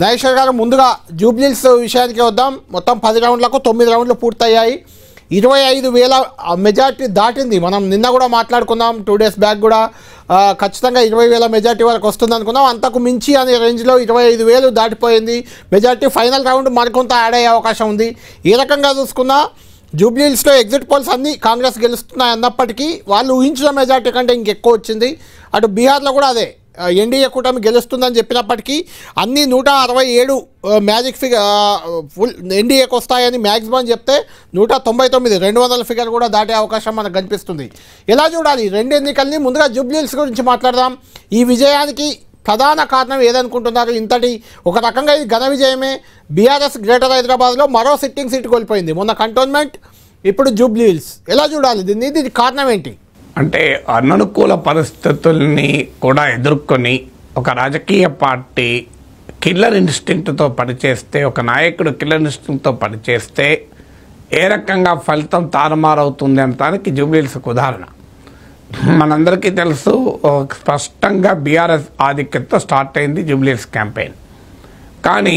నాగేశ్వర్ గారు, ముందుగా జూబ్లీహిల్స్ విషయానికి వద్దాం. మొత్తం 10 రౌండ్లకు 9 రౌండ్లు పూర్తయ్యాయి. 25,000 మెజార్టీ దాటింది. మనం నిన్న కూడా మాట్లాడుకున్నాం, 2 డేస్ బ్యాక్ కూడా ఖచ్చితంగా 20,000 మెజార్టీ వరకు వస్తుంది అనుకున్నాం. అంతకు మించి అనే రేంజ్లో 25,000 దాటిపోయింది మెజార్టీ. ఫైనల్ రౌండ్ మరికొంత యాడ్ అయ్యే అవకాశం ఉంది. ఏ రకంగా చూసుకున్నా జూబ్లీహిల్స్లో ఎగ్జిట్ పోల్స్ అన్నీ కాంగ్రెస్ గెలుస్తున్నాయి అన్నప్పటికీ వాళ్ళు ఊహించిన మెజార్టీ కంటే ఇంకెక్కువ వచ్చింది. అటు బీహార్లో కూడా అదే ఎన్డీఏ కూటమి గెలుస్తుందని చెప్పినప్పటికీ అన్ని 167 మ్యాజిక్ ఫిగర్ ఫుల్ ఎన్డీఏకి వస్తాయని మ్యాక్సిమం చెప్తే 199 200 ఫిగర్ కూడా దాటే అవకాశం మనకు కనిపిస్తుంది. ఎలా చూడాలి రెండు ఎన్నికల్ని? ముందుగా జూబ్లీహిల్స్ గురించి మాట్లాడదాం. ఈ విజయానికి ప్రధాన కారణం ఏదనుకుంటున్నారు? ఇంతటి ఒక రకంగా ఇది ఘన విజయమే. బీఆర్ఎస్ గ్రేటర్ హైదరాబాద్లో మరో సిట్టింగ్ సీటు కోల్పోయింది. మొన్న కంటోన్మెంట్, ఇప్పుడు జూబ్లీహిల్స్. ఎలా చూడాలి దీనికి కారణం ఏంటి? అంటే అననుకూల పరిస్థితుల్ని కూడా ఎదుర్కొని ఒక రాజకీయ పార్టీ కిల్లర్ ఇన్స్టింక్ట్తో పనిచేస్తే, ఒక నాయకుడు కిల్లర్ ఇన్స్టింక్ట్తో పనిచేస్తే ఏ రకంగా ఫలితం తారుమారవుతుంది అనడానికి జూబ్లీహిల్స్ ఒక ఉదాహరణ. మనందరికీ తెలుసు, స్పష్టంగా బీఆర్ఎస్ ఆధిక్యతతో స్టార్ట్ అయింది జూబ్లీహిల్స్ క్యాంపెయిన్. కానీ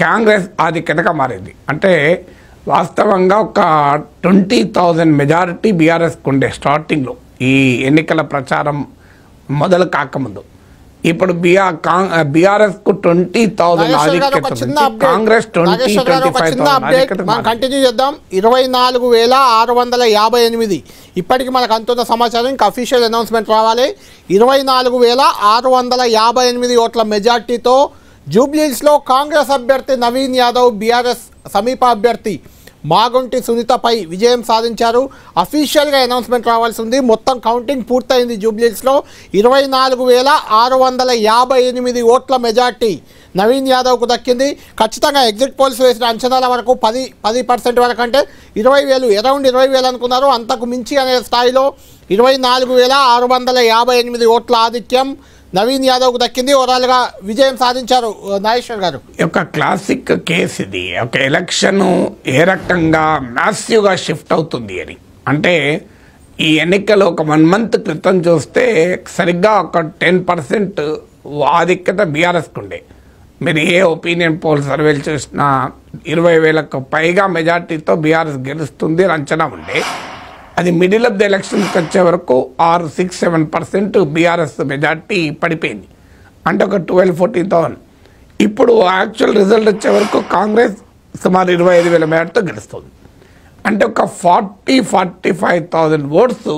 కాంగ్రెస్ ఆధిక్యతగా మారింది. అంటే వాస్తవంగా ఒక 20,000 మెజారిటీ బీఆర్ఎస్కి ఉండే స్టార్టింగ్లో, ఈ ఎన్నికల ప్రచారం మొదలు కాకముందు. ఇప్పుడు బీఆర్ఎస్కు 20,000 ఆధిక్యత, కాంగ్రెస్ 20-25,000. కంటిన్యూ చేద్దాం. 24,658 ఇప్పటికి మనకు అంతున్న సమాచారం. ఇంకా అఫీషియల్ అనౌన్స్మెంట్ రావాలి. 24,658 ఓట్ల మెజార్టీతో జూబ్లీహిల్స్లో కాంగ్రెస్ అభ్యర్థి నవీన్ యాదవ్ బీఆర్ఎస్ సమీప అభ్యర్థి మాగుంటి సునీతపై విజయం సాధించారు. అఫీషియల్గా అనౌన్స్మెంట్ రావాల్సి ఉంది. మొత్తం కౌంటింగ్ పూర్తయింది. జూబ్లీహిల్స్లో 24,658 ఓట్ల మెజార్టీ నవీన్ యాదవ్కు దక్కింది. ఖచ్చితంగా ఎగ్జిట్ పోల్స్ వేసిన అంచనాల వరకు 10% వరకు, అంటే 20,000 అరౌండ్ 20,000 అనుకున్నారు. అంతకు మించి అనే స్థాయిలో 24,658 ఓట్ల ఆధిక్యం నవీన్ యాదవ్కు దక్కింది. ఓవరాల్గా విజయం సాధించారు. నాగేశ్వర్ గారు, ఒక క్లాసిక్ కేసు ఇది. ఒక ఎలక్షన్ ఏ రకంగా మ్యాసివ్గా షిఫ్ట్ అవుతుంది అని అంటే, ఈ ఎన్నికలు ఒక 1 మంత్ క్రితం చూస్తే సరిగ్గా ఒక 10% ఆధిక్యత బీఆర్ఎస్కి ఉండే. మీరు ఏ ఒపీనియన్ పోల్ సర్వేలు చూసినా 20,000కు పైగా మెజార్టీతో బీఆర్ఎస్ గెలుస్తుంది అని అంచనా ఉండే. అది మిడిల్ ఆఫ్ ది ఎలక్షన్స్కి వచ్చే వరకు 6-7% బీఆర్ఎస్ మెజార్టీ పడిపోయింది. అంటే ఒక 12-14,000. ఇప్పుడు యాక్చువల్ రిజల్ట్ వచ్చే వరకు కాంగ్రెస్ సుమారు 25,000 మెజార్టీతో గెలుస్తుంది. అంటే ఒక 40-45,000 ఓట్స్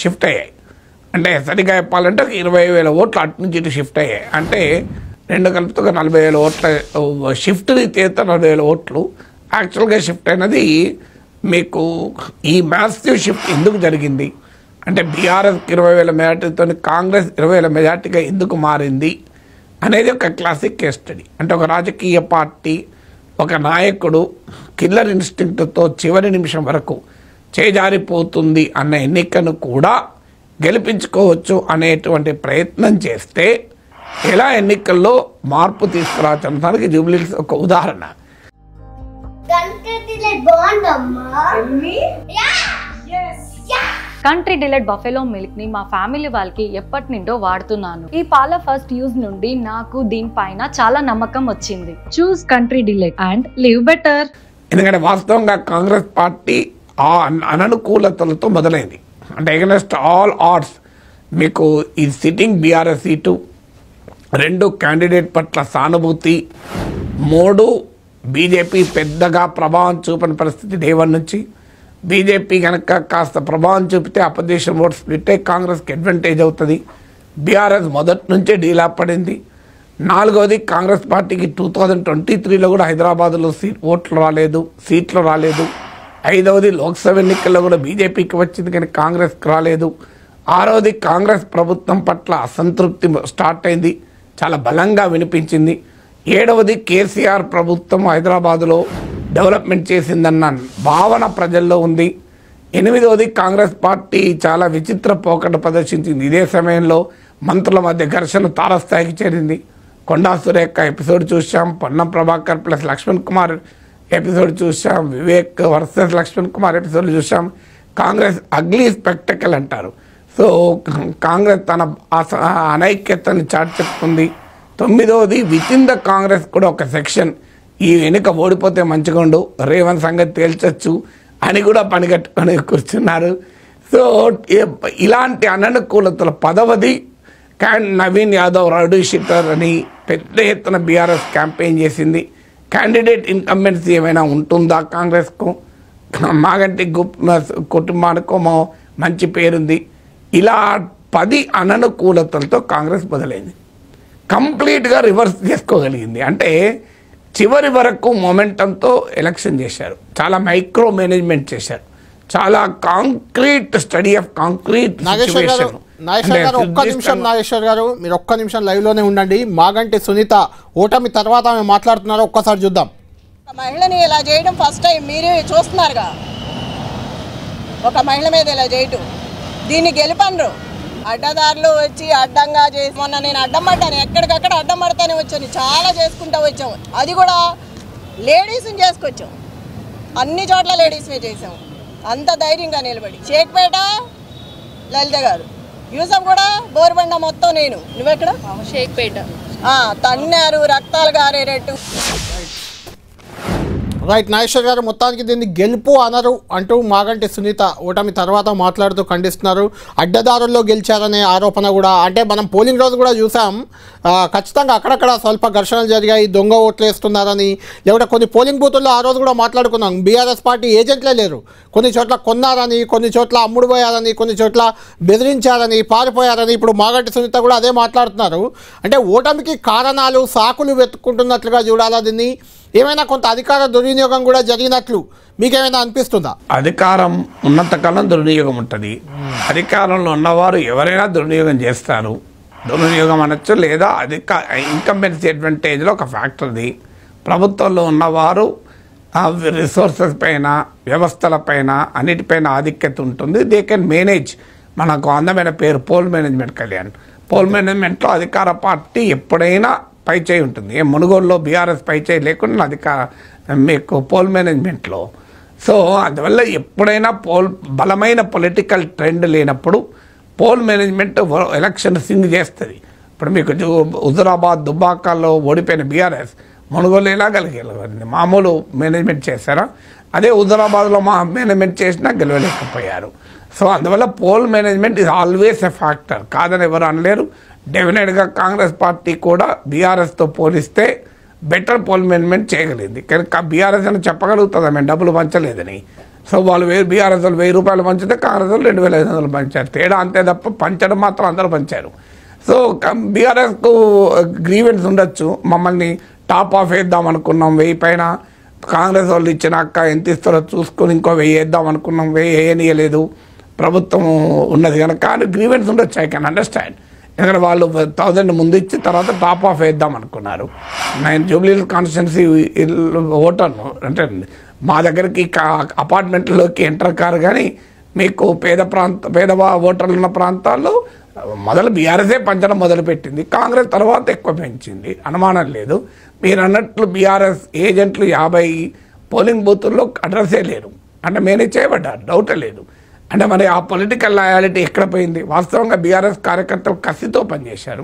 షిఫ్ట్ అయ్యాయి. అంటే సరిగా చెప్పాలంటే 20,000 ఓట్లు అటు నుంచి ఇటు షిఫ్ట్ అయ్యాయి. అంటే రెండు కలిపితే ఒక 40,000 ఓట్ల షిఫ్ట్ తీస్తే 40,000 ఓట్లు యాక్చువల్గా షిఫ్ట్ అయినది. మీకు ఈ మ్యాసివ్ షిఫ్ట్ ఎందుకు జరిగింది అంటే, బీఆర్ఎస్కి 20,000 మెజార్టీతో కాంగ్రెస్ 20,000 మెజార్టీగా ఎందుకు మారింది అనేది ఒక క్లాసిక్ కేస్ స్టడీ. అంటే ఒక రాజకీయ పార్టీ, ఒక నాయకుడు కిల్లర్ ఇన్స్టింక్ట్తో చివరి నిమిషం వరకు చేజారిపోతుంది అన్న ఎన్నికను కూడా గెలిపించుకోవచ్చు అనేటువంటి ప్రయత్నం చేస్తే ఎలా ఎన్నికల్లో మార్పు తీసుకురావడానికి జూబ్లీహిల్స్ ఒక ఉదాహరణ. కంట్రీ డిలైట్ బఫెలో మిల్క్ ని మా ఫ్యామిలీ వాళ్ళకి ఎప్పటి నుండో వాడుతున్నాను. ఈ పాల ఫస్ట్ యూజ్ నుండి నాకు దీనిపైన చాలా నమ్మకం వచ్చింది. Choose country delight and live better. ఎందుకంటే వాస్తవంగా కాంగ్రెస్ పార్టీ ఆ అననుకూలతలతో మొదలైంది. అంటే ఎగనెస్ట్ ఆల్ ఆర్డ్స్ మీకు ఈ సిట్టింగ్ బీఆర్ఎస్ సీటు, 2 క్యాండిడేట్ పట్ల సానుభూతి, 3 బీజేపీ పెద్దగా ప్రభావం చూపని పరిస్థితి డే 1 నుంచి. బీజేపీ కనుక కాస్త ప్రభావం చూపితే అపోజిషన్ ఓట్ స్ప్లిట్ అయి కాంగ్రెస్కి అడ్వాంటేజ్ అవుతుంది. బీఆర్ఎస్ మొదటి నుంచే డీలా పడింది. 4వది కాంగ్రెస్ పార్టీకి 2023లో కూడా హైదరాబాద్లో సీట్లు రాలేదు. 5వది లోక్సభ ఎన్నికల్లో కూడా బీజేపీకి వచ్చింది కానీ కాంగ్రెస్కి రాలేదు. 6వది కాంగ్రెస్ ప్రభుత్వం పట్ల అసంతృప్తి స్టార్ట్ అయింది, చాలా బలంగా వినిపించింది. 7వది కేసీఆర్ ప్రభుత్వం హైదరాబాదులో డెవలప్మెంట్ చేసిందన్న భావన ప్రజల్లో ఉంది. 8వది కాంగ్రెస్ పార్టీ చాలా విచిత్ర పోకట ప్రదర్శించింది. ఇదే సమయంలో మంత్రుల మధ్య ఘర్షణ తారస్థాయికి చేరింది. కొండా సురేఖ ఎపిసోడ్ చూసాం, పొన్నం ప్రభాకర్ ప్లస్ లక్ష్మణ్ కుమార్ ఎపిసోడ్ చూసాం, వివేక్ వర్సెస్ లక్ష్మణ్ కుమార్ ఎపిసోడ్ చూసాం. కాంగ్రెస్ అగ్లీ స్పెక్టకల్ అంటారు. సో కాంగ్రెస్ తన అనైక్యతని చాటి చెప్తుంది. 9వది విత్ ఇన్ ద కాంగ్రెస్ కూడా ఒక సెక్షన్ ఈ వెనుక ఓడిపోతే మంచిగా ఉండు, రేవంత్ సంగతి తేల్చొచ్చు అని కూడా పనిగట్టుకొని కూర్చున్నారు. సో ఇలాంటి అననుకూలతల 10వది నవీన్ యాదవ్ రౌడీ షీటర్ అని పెద్ద ఎత్తున బీఆర్ఎస్ క్యాంపెయిన్ చేసింది. క్యాండిడేట్ ఇన్కంబెన్సీ ఏమైనా ఉంటుందా కాంగ్రెస్కు? మాగంటి కుటుంబానికేమో మంచి పేరుంది. ఇలా 10 అననుకూలతలతో కాంగ్రెస్ మొదలైంది. కంప్లీట్గా రివర్స్ చేసుకోగలిగింది. అంటే చివరి వరకు మొమెంటంతో ఎలక్షన్ చేశారు. చాలా మైక్రో మేనేజ్మెంట్ చేశారు. చాలా concrete study of concrete Nageshwar garu ఒక్క నిమిషం, నాగేశ్వర్ గారు మీరు ఒక్క నిమిషం లైవ్లోనే ఉండండి. మాగంటి సునీత ఓటమి తర్వాత ఆమె మాట్లాడుతున్నారు, ఒక్కసారి చూద్దాం. మహిళని ఇలా చేయడం ఫస్ట్ టైం మీరే చూస్తున్నారుగా, ఒక మహిళ మీద ఇలా చేయటం. దీన్ని గెలిపండ్రు అడ్డదారులు వచ్చి అడ్డంగా చేసి, మొన్న నేను అడ్డం పడ్డాను, ఎక్కడికక్కడ అడ్డం పడతానే వచ్చాను, చాలా చేసుకుంటూ వచ్చాము. అది కూడా లేడీస్ని చేసుకొచ్చాం, అన్ని చోట్ల లేడీస్మే చేసాము. అంత ధైర్యంగా నిలబడి షేక్పేట లలిత గారు, యూసఫ్ కూడా బోర్బండ మొత్తం నేను, నువ్వెక్కడ షేక్పేట తన్నారు, రక్తాలు గారేటట్టు. రైట్, నాగేశ్వర్ గారు మొత్తానికి దీన్ని గెలుపు అనరు అంటూ మాగంటి సునీత ఓటమి తర్వాత మాట్లాడుతూ ఖండిస్తున్నారు. అడ్డదారుల్లో గెలిచారనే ఆరోపణ కూడా, అంటే మనం పోలింగ్ రోజు కూడా చూసాం, ఖచ్చితంగా అక్కడక్కడ స్వల్ప ఘర్షణలు జరిగాయి, దొంగ ఓట్లు వేస్తున్నారని. లేకపోతే కొన్ని పోలింగ్ బూతుల్లో ఆ రోజు కూడా మాట్లాడుకున్నాం, బీఆర్ఎస్ పార్టీ ఏజెంట్లే లేరు, కొన్ని చోట్ల కొన్నారని, కొన్ని చోట్ల అమ్ముడు పోయారని, కొన్ని చోట్ల బెదిరించారని, పారిపోయారని. ఇప్పుడు మాగంటి సునీత కూడా అదే మాట్లాడుతున్నారు. అంటే ఓటమికి కారణాలు, సాకులు వెతుక్కుంటున్నట్లుగా చూడాలా దీన్ని? ఏమైనా కొంత అధికార దుర్వినియోగం కూడా జరిగినట్లు మీకేమైనా అనిపిస్తుందా? అధికారం ఉన్నంతకాలం దుర్వినియోగం ఉంటుంది. అధికారంలో ఉన్నవారు ఎవరైనా దుర్వినియోగం చేస్తారు. దుర్వినియోగం అనొచ్చు, లేదా ఇన్కంబెన్సీ అడ్వాంటేజ్లో ఒక ఫ్యాక్టర్ది. ప్రభుత్వంలో ఉన్నవారు రిసోర్సెస్ పైన, వ్యవస్థల పైన, అన్నిటిపైన ఆధిక్యత ఉంటుంది. They can manage. మనకు అందమైన పేరు పోల్ మేనేజ్మెంట్ కళ్యాణ్. పోల్ మేనేజ్మెంట్లో అధికార పార్టీ ఎప్పుడైనా పైచేయి ఉంటుంది. మునుగోలులో బీఆర్ఎస్ పైచేయి లేకుండా మీకు పోల్ మేనేజ్మెంట్లో. సో అందువల్ల ఎప్పుడైనా బలమైన పొలిటికల్ ట్రెండ్ లేనప్పుడు పోల్ మేనేజ్మెంట్ ఎలక్షన్ సింగ్ చేస్తుంది. ఇప్పుడు మీకు హుజురాబాద్, దుబ్బాకల్లో ఓడిపోయిన బీఆర్ఎస్ మునుగోలు ఎలా గెలగలిగింది? మామూలు మేనేజ్మెంట్ చేశారా? అదే హుజురాబాద్లో మేనేజ్మెంట్ చేసినా గెలవలేకపోయారు. సో అందువల్ల poll management is always a factor, కాదని ఎవరు అనలేరు. డెఫినెట్గా కాంగ్రెస్ పార్టీ కూడా బీఆర్ఎస్తో పోలిస్తే బెటర్ పోల్ మేనేజ్మెంట్ చేయగలిగింది. కానీ బీఆర్ఎస్ అని చెప్పగలుగుతుందా మేము డబ్బులు పంచలేదని? సో వాళ్ళు బీఆర్ఎస్ వాళ్ళు 1000 రూపాయలు పంచితే కాంగ్రెస్ వాళ్ళు 2500 పంచారు. తేడా అంతే తప్ప పంచడం మాత్రం అందరూ పంచారు. సో బీఆర్ఎస్కు గ్రీవెన్స్ ఉండొచ్చు, మమ్మల్ని టాప్ ఆఫ్ వేద్దాం అనుకున్నాం 1000 పైన, కాంగ్రెస్ వాళ్ళు ఇచ్చినాక ఎంత ఇస్తారో చూసుకొని ఇంకో 1000 వేద్దాం అనుకున్నాం, 1000 వేయనీయలేదు, ప్రభుత్వం ఉన్నది కనుక. కానీ గ్రీవెన్స్ ఉండొచ్చు, ఐ కెన్ అండర్స్టాండ్. ఎందుకంటే వాళ్ళు 1000 ముందు ఇచ్చి తర్వాత టాప్ ఆఫ్ వేద్దాం అనుకున్నారు. నేను జూబ్లీ కాన్స్టిట్యున్సీ ఓటర్ను, అంటే మా దగ్గరికి అపార్ట్మెంట్లోకి ఎంటర్ కారు, కానీ మీకు పేద ఓటర్లు ఉన్న ప్రాంతాల్లో మొదలు బీఆర్ఎస్ఏ పంచడం మొదలుపెట్టింది. కాంగ్రెస్ తర్వాత ఎక్కువ పెంచింది, అనుమానం లేదు. మీరు అన్నట్లు బీఆర్ఎస్ ఏజెంట్లు 50 పోలింగ్ బూతుల్లో అడ్రస్సే లేరు, అంటే మేనేజ్ చేయబడ్డారు, డౌటే లేదు. అంటే మరి ఆ పొలిటికల్ లాయాలిటీ ఎక్కడ పోయింది? వాస్తవంగా బీఆర్ఎస్ కార్యకర్తలు కసితో పనిచేశారు.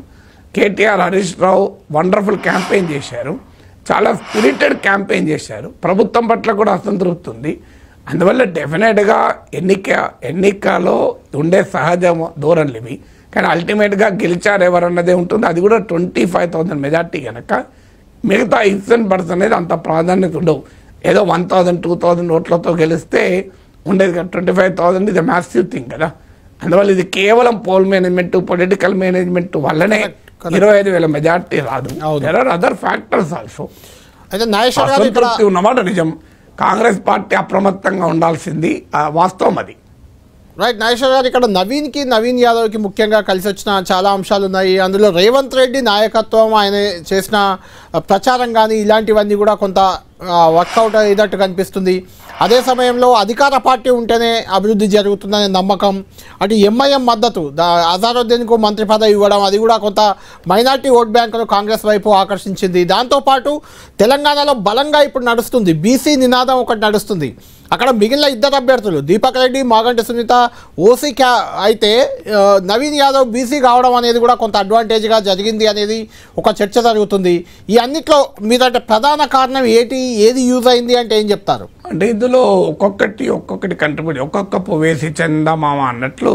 కేటీఆర్, హరీష్ రావు వండర్ఫుల్ క్యాంపెయిన్ చేశారు, చాలా స్పిరిటెడ్ క్యాంపెయిన్ చేశారు. ప్రభుత్వం పట్ల కూడా అసంతృప్తి ఉంది. అందువల్ల డెఫినెట్గా ఎన్నికలో ఉండే సహజ ధోరణులు ఇవి. కానీ అల్టిమేట్గా గెలిచారు ఎవరన్నదే ఉంటుంది. అది కూడా 25,000 మెజార్టీ కనుక మిగతా % అనేది అంత ప్రాధాన్యత ఉండవు. ఏదో 1000, 2000 ఓట్లతో గెలిస్తే ఉండేది కదా. 25,000 ఇది మ్యాసివ్ థింగ్ కదా. అందువల్ల ఇది కేవలం పోల్ మేనేజ్మెంట్, పొలిటికల్ మేనేజ్మెంట్ వల్లనే 25,000 మెజార్టీ రాదు. There are other factors also. అయితే నాగేశ్వర్ గారు అసంతృప్తి ఉన్నమాట నిజం. కాంగ్రెస్ పార్టీ అప్రమత్తంగా ఉండాల్సింది వాస్తవం అది. రైట్, నాగేశ్వర్ గారు ఇక్కడ నవీన్ యాదవ్కి ముఖ్యంగా కలిసి వచ్చిన చాలా అంశాలు ఉన్నాయి. అందులో రేవంత్ రెడ్డి నాయకత్వం, ఆయన చేసిన ప్రచారం కానీ ఇలాంటివన్నీ కూడా కొంత వర్కౌట్ అయ్యేటట్టు కనిపిస్తుంది. అదే సమయంలో అధికార పార్టీ ఉంటేనే అభివృద్ధి జరుగుతుందనే నమ్మకం, అటు ఎంఐఎం మద్దతు, అజారుద్దీన్కు మంత్రి పదవి ఇవ్వడం, అది కూడా కొంత మైనార్టీ ఓట్ బ్యాంకును కాంగ్రెస్ వైపు ఆకర్షించింది. దాంతోపాటు తెలంగాణలో బలంగా ఇప్పుడు నడుస్తుంది బీసీ నినాదం ఒకటి నడుస్తుంది. అక్కడ మిగిలిన ఇద్దరు అభ్యర్థులు దీపక్ రెడ్డి, మాగంటి సునీత ఓసీ అయితే నవీన్ యాదవ్ బీసీ కావడం అనేది కూడా కొంత అడ్వాంటేజ్గా జరిగింది అనేది ఒక చర్చ జరుగుతుంది. ఈ అన్నిట్లో మీరంటే ప్రధాన కారణం ఏది యూజ్ అయింది అంటే ఏం చెప్తారు? అంటే ఇందులో ఒక్కొక్కటి కంట్రిబ్యూట్, ఒక్కొక్క వేసి చందమామ అన్నట్లు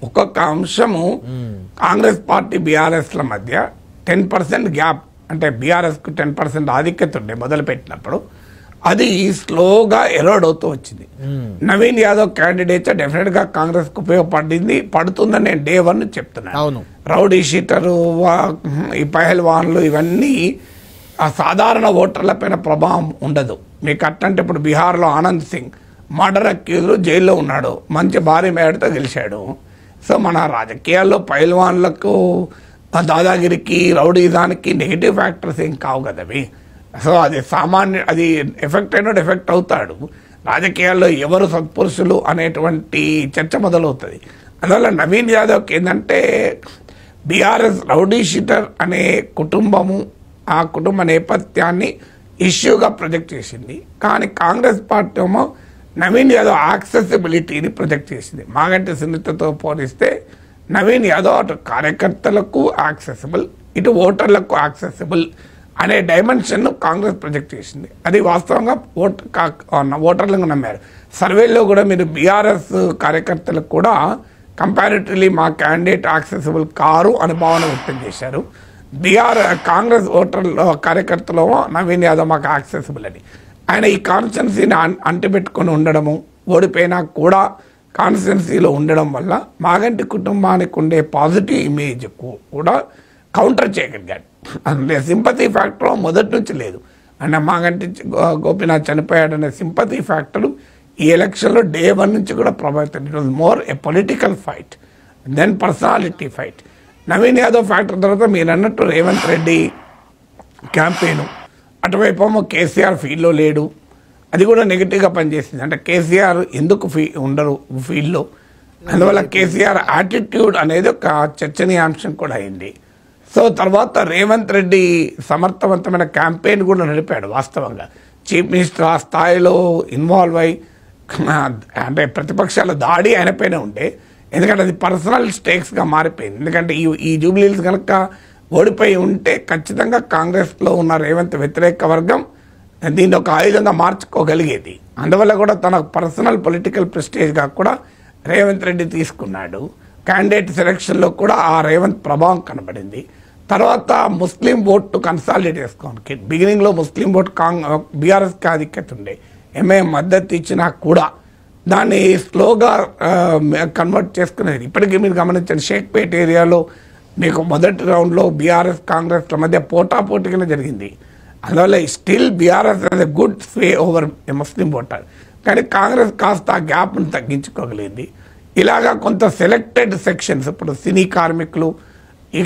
ఒక్కొక్క అంశము కాంగ్రెస్ పార్టీ బీఆర్ఎస్ల మధ్య 10% గ్యాప్, అంటే బీఆర్ఎస్కు 10% ఆధిక్యత ఉండే మొదలుపెట్టినప్పుడు అది స్లోగా ఎరోడ్ అవుతూ వచ్చింది. నవీన్ యాదవ్ క్యాండిడేట్ డెఫినెట్గా కాంగ్రెస్కు పడుతుందని నేను డే 1 చెప్తున్నాను. రౌడీ షీటరు, ఈ పహల్వాన్లు ఇవన్నీ ఆ సాధారణ ఓటర్ల పైన ప్రభావం ఉండదు. మీకు అట్టంటే ఇప్పుడు బీహార్లో ఆనంద్ సింగ్ మర్డర్ అక్యూజ్లో జైల్లో ఉన్నాడు, మంచి భారీ మేడతో గెలిచాడు. సో మన రాజకీయాల్లో పైల్వాన్లకు, దాదాగిరికి, రౌడీజానికి నెగిటివ్ ఫ్యాక్టర్స్ ఏం కావు కదా అవి. సో అది అది ఎఫెక్ట్ అయినట్టు ఎఫెక్ట్ అవుతాడు. రాజకీయాల్లో ఎవరు సత్పురుషులు అనేటువంటి చర్చ మొదలవుతుంది. అందువల్ల నవీన్ యాదవ్కి ఏంటంటే బీఆర్ఎస్ రౌడీ షీటర్ అనే కుటుంబము, ఆ కుటుంబ నేపథ్యాన్ని ఇష్యూగా ప్రొజెక్ట్ చేసింది. కానీ కాంగ్రెస్ పార్టీ ఏమో నవీన్ యాదవ్ యాక్సెసిబిలిటీని ప్రొజెక్ట్ చేసింది. మాగంటి సునీతతో పోలిస్తే నవీన్ యాదవ్ అటు కార్యకర్తలకు యాక్సెసిబుల్, ఇటు ఓటర్లకు యాక్సెసిబుల్ అనే డైమెన్షన్ను కాంగ్రెస్ ప్రొజెక్ట్ చేసింది. అది వాస్తవంగా ఓటర్లకు నమ్మారు. సర్వేలో కూడా మీరు బీఆర్ఎస్ కార్యకర్తలకు కూడా కంపారిటివ్లీ మా క్యాండిడేట్ యాక్సెసిబుల్ కారు అని భావన వ్యక్తం చేశారు. కాంగ్రెస్ ఓటర్ల కార్యకర్తలు నవీన్ యాదవ్ మాకు యాక్సెసిబుల్ అని. ఆయన ఈ కాన్స్టిట్యున్సీని అంటిపెట్టుకొని ఉండడము, ఓడిపోయినా కూడా కాన్స్టిట్యున్సీలో ఉండడం వల్ల మాగంటి కుటుంబానికి ఉండే పాజిటివ్ ఇమేజ్ కూడా కౌంటర్ చేయగలిగాడు. అందులో సింపతి ఫ్యాక్టర్ మొదటి నుంచి లేదు. అంటే మాగంటి గోపీనాథ్ చనిపోయాడనే సింపతి ఫ్యాక్టర్ ఈ ఎలక్షన్లో డే 1 నుంచి కూడా ప్రభావితం. It was more a political fight then personality fight. Naveen Yadav factor తర్వాత మీరు అన్నట్టు రేవంత్ రెడ్డి క్యాంపెయిన్, అటువైపు ఏమో కేసీఆర్ ఫీల్డ్లో లేడు, అది కూడా నెగిటివ్గా పనిచేసింది. అంటే కేసీఆర్ ఎందుకు ఉండరు ఫీల్డ్లో, అందువల్ల కేసీఆర్ యాటిట్యూడ్ అనేది ఒక చర్చనీయాంశం కూడా అయింది. సో తర్వాత రేవంత్ రెడ్డి సమర్థవంతమైన క్యాంపెయిన్ కూడా నడిపాడు. వాస్తవంగా చీఫ్ మినిస్టర్ ఆ స్థాయిలో ఇన్వాల్వ్ అయ్యి, అంటే ప్రతిపక్షాల దాడి ఆయనపైన ఉండే, ఎందుకంటే అది పర్సనల్ స్టేక్స్గా మారిపోయింది. ఎందుకంటే ఈ జూబ్లీహిల్స్ కనుక ఓడిపోయి ఉంటే ఖచ్చితంగా కాంగ్రెస్లో ఉన్న రేవంత్ వ్యతిరేక వర్గం దీన్ని ఒక ఆయుధంగా మార్చుకోగలిగేది. అందువల్ల కూడా తన పర్సనల్ పొలిటికల్ ప్రెస్టేజ్గా కూడా రేవంత్ రెడ్డి తీసుకున్నాడు. క్యాండిడేట్ సెలక్షన్లో కూడా ఆ రేవంత్ ప్రభావం కనబడింది. తర్వాత ముస్లిం ఓటు కన్సాలిడేట్ చేసుకోవడానికి బిగినింగ్లో ముస్లిం ఓటు బీఆర్ఎస్కి ఆధిక్యత ఉండే, ఎంఐఎం మద్దతు ఇచ్చినా కూడా దాన్ని స్లోగా కన్వర్ట్ చేసుకునేది. ఇప్పటికీ మీరు గమనించండి, షేక్పేట్ ఏరియాలో మీకు మొదటి రౌండ్లో బీఆర్ఎస్ కాంగ్రెస్ల మధ్య పోటాపోటీగానే జరిగింది. అందువల్ల still BRS has a good sway over Muslim voter. కానీ కాంగ్రెస్ కాస్త ఆ గ్యాప్ను తగ్గించుకోగలిగింది. ఇలాగా కొంత సెలెక్టెడ్ సెక్షన్స్, ఇప్పుడు సినీ కార్మికులు, ఈ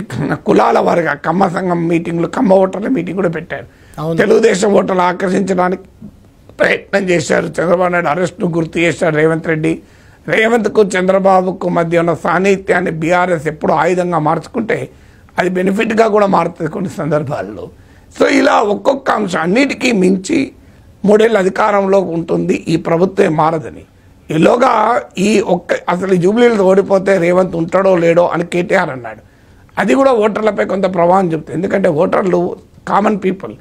కులాల వారిగా కమ్మ సంఘం మీటింగ్లు, కమ్మ ఓటర్ల మీటింగ్ కూడా పెట్టారు. తెలుగుదేశం ఓటర్లు ఆకర్షించడానికి ప్రయత్నం చేశారు. చంద్రబాబు నాయుడు అరెస్ట్ను గుర్తు చేశారు రేవంత్ రెడ్డి. రేవంత్కు చంద్రబాబుకు మధ్య ఉన్న సాన్నిహిత్యాన్ని బీఆర్ఎస్ ఎప్పుడు ఆయుధంగా మార్చుకుంటే అది బెనిఫిట్గా కూడా మారుతుంది కొన్ని సందర్భాల్లో. సో ఇలా ఒక్కొక్క అంశం అన్నిటికీ మించి 3 ఏళ్ళ అధికారంలో ఉంటుంది ఈ ప్రభుత్వం మారదని. ఈలోగా అసలు జూబ్లీహిల్స్ ఓడిపోతే రేవంత్ ఉంటాడో లేడో అని కేటీఆర్ అన్నాడు. అది కూడా ఓటర్లపై కొంత ప్రభావం చెప్తుంది. ఎందుకంటే ఓటర్లు కామన్ పీపుల్,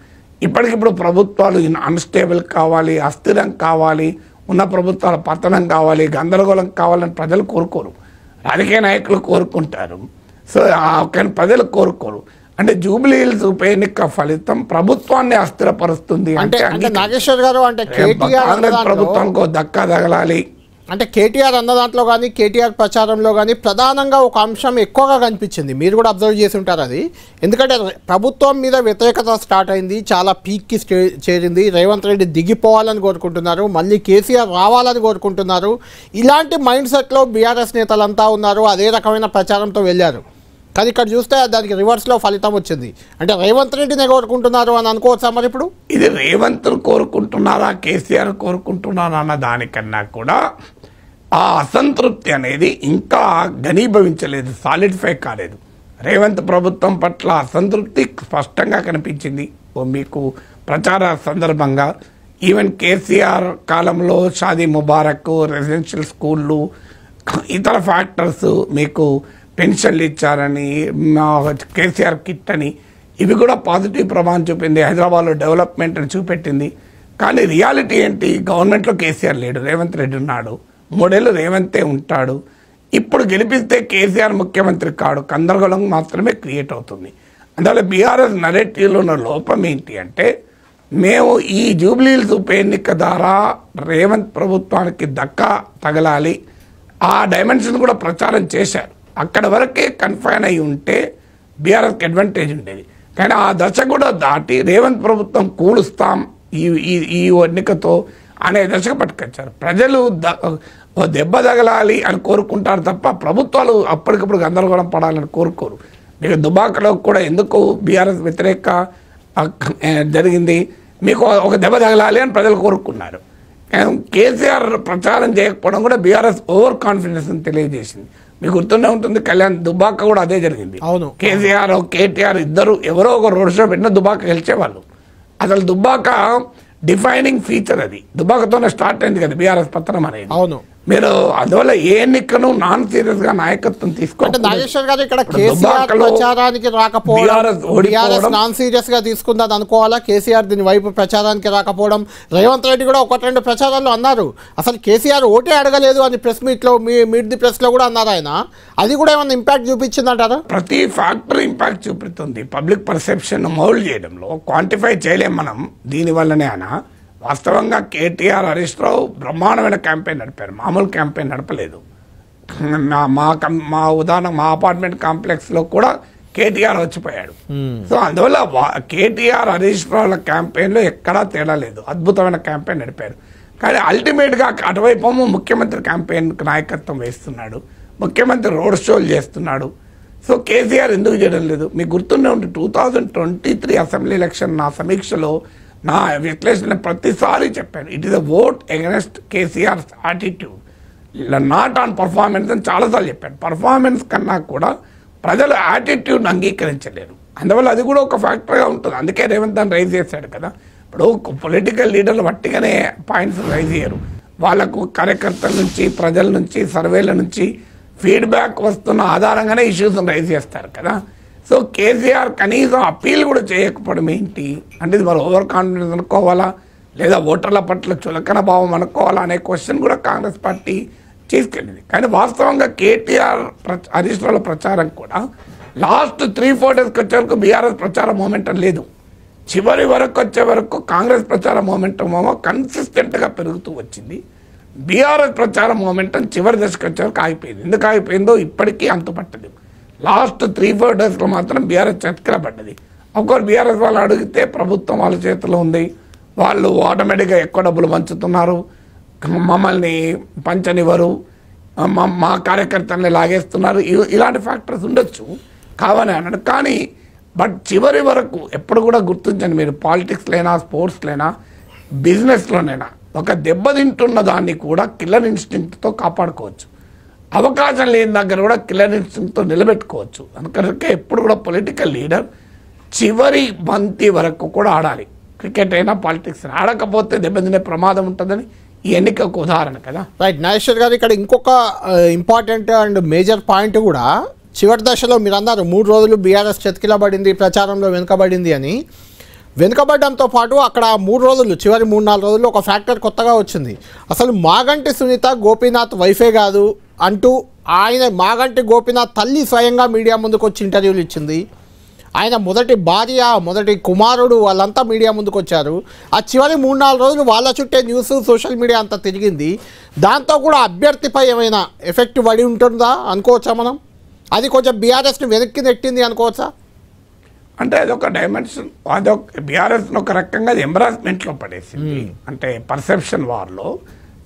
ఇప్పటికిప్పుడు ప్రభుత్వాలు అన్స్టేబుల్ కావాలి, అస్థిరం కావాలి, ఉన్న ప్రభుత్వాల పతనం కావాలి, గందరగోళం కావాలని ప్రజలు కోరుకోరు, రాజకీయ నాయకులు కోరుకుంటారు. సో కానీ ప్రజలు కోరుకోరు. అంటే జూబ్లీహిల్స్ ఉప ఎన్నిక ఫలితం ప్రభుత్వాన్ని అస్థిరపరుస్తుంది. అంటే నాగేశ్వర్ గారు, అంటే కాంగ్రెస్ ప్రభుత్వానికి దక్కా తగలాలి. అంటే కేటీఆర్ అన్న దాంట్లో కానీ కేటీఆర్ ప్రచారంలో కానీ ప్రధానంగా ఒక అంశం ఎక్కువగా కనిపించింది, మీరు కూడా అబ్జర్వ్ చేసి ఉంటారు అది. ఎందుకంటే ప్రభుత్వం మీద వ్యతిరేకత స్టార్ట్ అయింది, చాలా పీక్కి చేరింది. రేవంత్ రెడ్డి దిగిపోవాలని కోరుకుంటున్నారు, మళ్ళీ కేసీఆర్ రావాలని కోరుకుంటున్నారు. ఇలాంటి మైండ్ సెట్లో బీఆర్ఎస్ నేతలంతా ఉన్నారు, అదే రకమైన ప్రచారంతో వెళ్ళారు. కానీ ఇక్కడ చూస్తే దానికి రివర్స్లో ఫలితం వచ్చింది. అంటే రేవంత్ రెడ్డిని కోరుకుంటున్నారు అని అనుకోవచ్చా మరి? ఇప్పుడు ఇది రేవంత్ కోరుకుంటున్నారా కేసీఆర్ కోరుకుంటున్నారా అన్న దానికన్నా కూడా ఆ అసంతృప్తి అనేది ఇంకా ఘనీభవించలేదు, సాలిడిఫై కాలేదు. రేవంత్ ప్రభుత్వం పట్ల అసంతృప్తి స్పష్టంగా కనిపించింది మీకు ప్రచార సందర్భంగా. ఈవెన్ కేసీఆర్ కాలంలో షాదీ ముబారక్, రెసిడెన్షియల్ స్కూళ్ళు, ఇతర ఫ్యాక్టర్స్, మీకు పెన్షన్లు ఇచ్చారని, కేసీఆర్ కిట్ అని, ఇవి కూడా పాజిటివ్ ప్రభావం చూపింది. హైదరాబాద్లో డెవలప్మెంట్ అని చూపెట్టింది. కానీ రియాలిటీ ఏంటి? గవర్నమెంట్లో కేసీఆర్ లేడు, రేవంత్ రెడ్డి ఉన్నాడు. 3 ఏళ్ళు రేవంతే ఉంటాడు. ఇప్పుడు గెలిపిస్తే కేసీఆర్ ముఖ్యమంత్రి కాడు, గందరగోళం మాత్రమే క్రియేట్ అవుతుంది. అందువల్ల బీఆర్ఎస్ నరేటివ్లో ఉన్న లోపం ఏంటి అంటే, మేము ఈ జూబ్లీహిల్స్ ఉప ఎన్నిక ద్వారా రేవంత్ ప్రభుత్వానికి దక్కా తగలాలి, ఆ డైమెన్షన్ కూడా ప్రచారం చేశారు. అక్కడ వరకే కన్ఫైన్ అయి ఉంటే బీఆర్ఎస్కి అడ్వాంటేజ్ ఉండేది. కానీ ఆ దశ కూడా దాటి రేవంత్ ప్రభుత్వం కూలుస్తాం ఈ ఎన్నికతో అనే దశకు పట్టుకొచ్చారు. ప్రజలు దెబ్బ తగలాలి అని కోరుకుంటారు తప్ప ప్రభుత్వాలు అప్పటికప్పుడు గందరగోళం పడాలని కోరుకోరు. మీకు దుబాకలో కూడా ఎందుకు బీఆర్ఎస్ వ్యతిరేక జరిగింది? మీకు ఒక దెబ్బ తగలాలి అని ప్రజలు కోరుకున్నారు. కేసీఆర్ ప్రచారం చేయకపోవడం కూడా బీఆర్ఎస్ ఓవర్ కాన్ఫిడెన్స్ అని తెలియజేసింది. మీకు గుర్తుండే ఉంటుంది, కళ్యాణ్ దుబాక కూడా అదే జరిగింది. కేసీఆర్ కేటీఆర్ ఇద్దరు ఎవరో ఒక రోడ్ షో పెట్టినా దుబాక గెలిచేవాళ్ళు. అసలు దుబ్బాక డిఫైనింగ్ ఫీచర్, అది దుబ్బాకతోనే స్టార్ట్ అయింది కదా బీఆర్ఎస్ పత్రం అనేది. అవును, మీరు అందువల్ల ఏ ఎన్నికను నాన్ సీరియస్ గా నాయకత్వం తీసుకుంటే నాగేశ్వర్ గారు ఇక్కడ కేసీఆర్ ప్రచారానికి రాకపోవడం నాన్ సీరియస్ గా తీసుకుందని అనుకోవాలా? కేసీఆర్ దీని వైపు ప్రచారానికి రాకపోవడం, రేవంత్ రెడ్డి కూడా 1-2 ప్రచారాలు అన్నారు అసలు కేసీఆర్ ఓటే అడగలేదు అని ప్రెస్ మీట్ లో, మీట్ ది ప్రెస్ లో కూడా అన్నారు ఆయన. అది కూడా ఏమైనా ఇంపాక్ట్ చూపించిందంటారా? ప్రతి ఫ్యాక్టర్ ఇంపాక్ట్ చూపుతుంది. పబ్లిక్ పర్సెప్షన్ మౌల్డ్ చేయడంలో క్వాంటిఫై చేయలేం మనం దీనివల్లనే అనా. వాస్తవంగా కేటీఆర్, హరీష్ రావు బ్రహ్మాండమైన క్యాంపెయిన్ నడిపారు, మామూలు క్యాంపెయిన్ నడపలేదు. మా ఉదాహరణ మా అపార్ట్మెంట్ కాంప్లెక్స్లో కూడా కేటీఆర్ వచ్చిపోయాడు. సో అందువల్ల కేటీఆర్, హరీష్ రావుల క్యాంపెయిన్లో ఎక్కడా తేడా లేదు, అద్భుతమైన క్యాంపెయిన్ నడిపారు. కానీ అల్టిమేట్గా అటువైపు ముఖ్యమంత్రి క్యాంపెయిన్ నాయకత్వం వేస్తున్నాడు, ముఖ్యమంత్రి రోడ్ షోలు చేస్తున్నాడు. సో కేసీఆర్ ఎందుకు చేయడం లేదు? మీకు గుర్తుండే ఉంటే 2023 అసెంబ్లీ ఎలక్షన్ నా సమీక్షలో నా విశ్లేషణ ప్రతిసారి చెప్పాను, it is a vote against KCR attitude, not on performance అని చాలాసార్లు చెప్పాను. పర్ఫార్మెన్స్ కన్నా కూడా ప్రజలు యాటిట్యూడ్ అంగీకరించలేరు. అందువల్ల అది కూడా ఒక ఫ్యాక్టర్గా ఉంటుంది. అందుకే రేవంత్ దాన్ని రైజ్ చేశాడు కదా. ఇప్పుడు పొలిటికల్ లీడర్లు వట్టిగానే పాయింట్స్ రైజ్ చేయరు, వాళ్ళకు కార్యకర్తల నుంచి, ప్రజల నుంచి, సర్వేల నుంచి ఫీడ్బ్యాక్ వస్తున్న ఆధారంగానే ఇష్యూస్ని రైజ్ చేస్తారు కదా. సో కేసీఆర్ కనీసం అప్పీల్ కూడా చేయకపోవడం ఏంటి అంటే, ఇది మరి ఓవర్ కాన్ఫిడెన్స్ అనుకోవాలా లేదా ఓటర్ల పట్ల చులకన భావం అనుకోవాలా అనే క్వశ్చన్ కూడా కాంగ్రెస్ పార్టీ తీసుకెళ్ళింది. కానీ వాస్తవంగా కేటీఆర్, హరీష్ రావుల ప్రచారం కూడా లాస్ట్ 3-4 డేస్కి వచ్చే వరకు బీఆర్ఎస్ ప్రచార మూమెంటం లేదు. చివరి వరకు వచ్చే వరకు కాంగ్రెస్ ప్రచార మూమెంటం కన్సిస్టెంట్గా పెరుగుతూ వచ్చింది. బీఆర్ఎస్ ప్రచార మూమెంటం చివరి దశకు వచ్చే వరకు ఆగిపోయింది. ఎందుకు ఆగిపోయిందో ఇప్పటికీ అంతుపట్టదు. లాస్ట్ 3-4 డేస్లో మాత్రం బీఆర్ఎస్ చతికిల పడ్డది. ఒక్కొక్కరు బీఆర్ఎస్ వాళ్ళు అడిగితే ప్రభుత్వం వాళ్ళ చేతిలో ఉంది, వాళ్ళు ఆటోమేటిక్గా ఎక్కువ డబ్బులు పంచుతున్నారు, మమ్మల్ని పంచనివ్వరు, మా కార్యకర్తల్ని లాగేస్తున్నారు, ఇలాంటి ఫ్యాక్టర్స్ ఉండొచ్చు కావని అన్నాడు. కానీ బట్ చివరి వరకు ఎప్పుడు కూడా గుర్తించండి మీరు, పాలిటిక్స్లైనా, స్పోర్ట్స్లైనా, బిజినెస్లోనైనా ఒక దెబ్బతింటున్న దాన్ని కూడా కిల్లర్ ఇన్స్టింక్ట్తో కాపాడుకోవచ్చు, అవకాశం లేని దగ్గర కూడా కిల్లర్ ఇన్స్టింక్ట్తో నిలబెట్టుకోవచ్చు. అందుకనే ఎప్పుడు కూడా పొలిటికల్ లీడర్ చివరి బంతి వరకు కూడా ఆడాలి. క్రికెట్ అయినా పాలిటిక్స్ ఆడకపోతే దెబ్బతినే ప్రమాదం ఉంటుందని ఈ ఎన్నికకు ఉదాహరణ కదా. రైట్ నాగేశ్వర్ గారు, ఇక్కడ ఇంకొక ఇంపార్టెంట్ అండ్ మేజర్ పాయింట్ కూడా చివరి దశలో మీరు అన్నారు 3 రోజులు బీఆర్ఎస్ చతికిలబడింది, ప్రచారంలో వెనుకబడింది అని. వెనుకబడడంతో పాటు అక్కడ 3 రోజులు, చివరి 3-4 రోజులు ఒక ఫ్యాక్టర్ కొత్తగా వచ్చింది. అసలు మాగంటి సునీత గోపీనాథ్ వైఫే కాదు అంటూ ఆయన, మాగంటి గోపీనాథ్ తల్లి స్వయంగా మీడియా ముందుకు వచ్చి ఇంటర్వ్యూలు ఇచ్చింది. ఆయన మొదటి భార్య, మొదటి కుమారుడు వాళ్ళంతా మీడియా ముందుకు వచ్చారు. ఆ చివరి 3-4 రోజులు వాళ్ళ చుట్టే న్యూస్, సోషల్ మీడియా అంతా తిరిగింది. దాంతో కూడా అభ్యర్థిపై ఏమైనా ఎఫెక్ట్ పడి ఉంటుందా అనుకోవచ్చా మనం? అది కొంచెం బీఆర్ఎస్ని వెనక్కి నెట్టింది అనుకోవచ్చా? అంటే అదొక డైమెన్షన్, అదొక బీఆర్ఎస్ని ఒక రకంగా ఎంబరాస్మెంట్లో పడేసింది. అంటే పర్సెప్షన్ వార్లో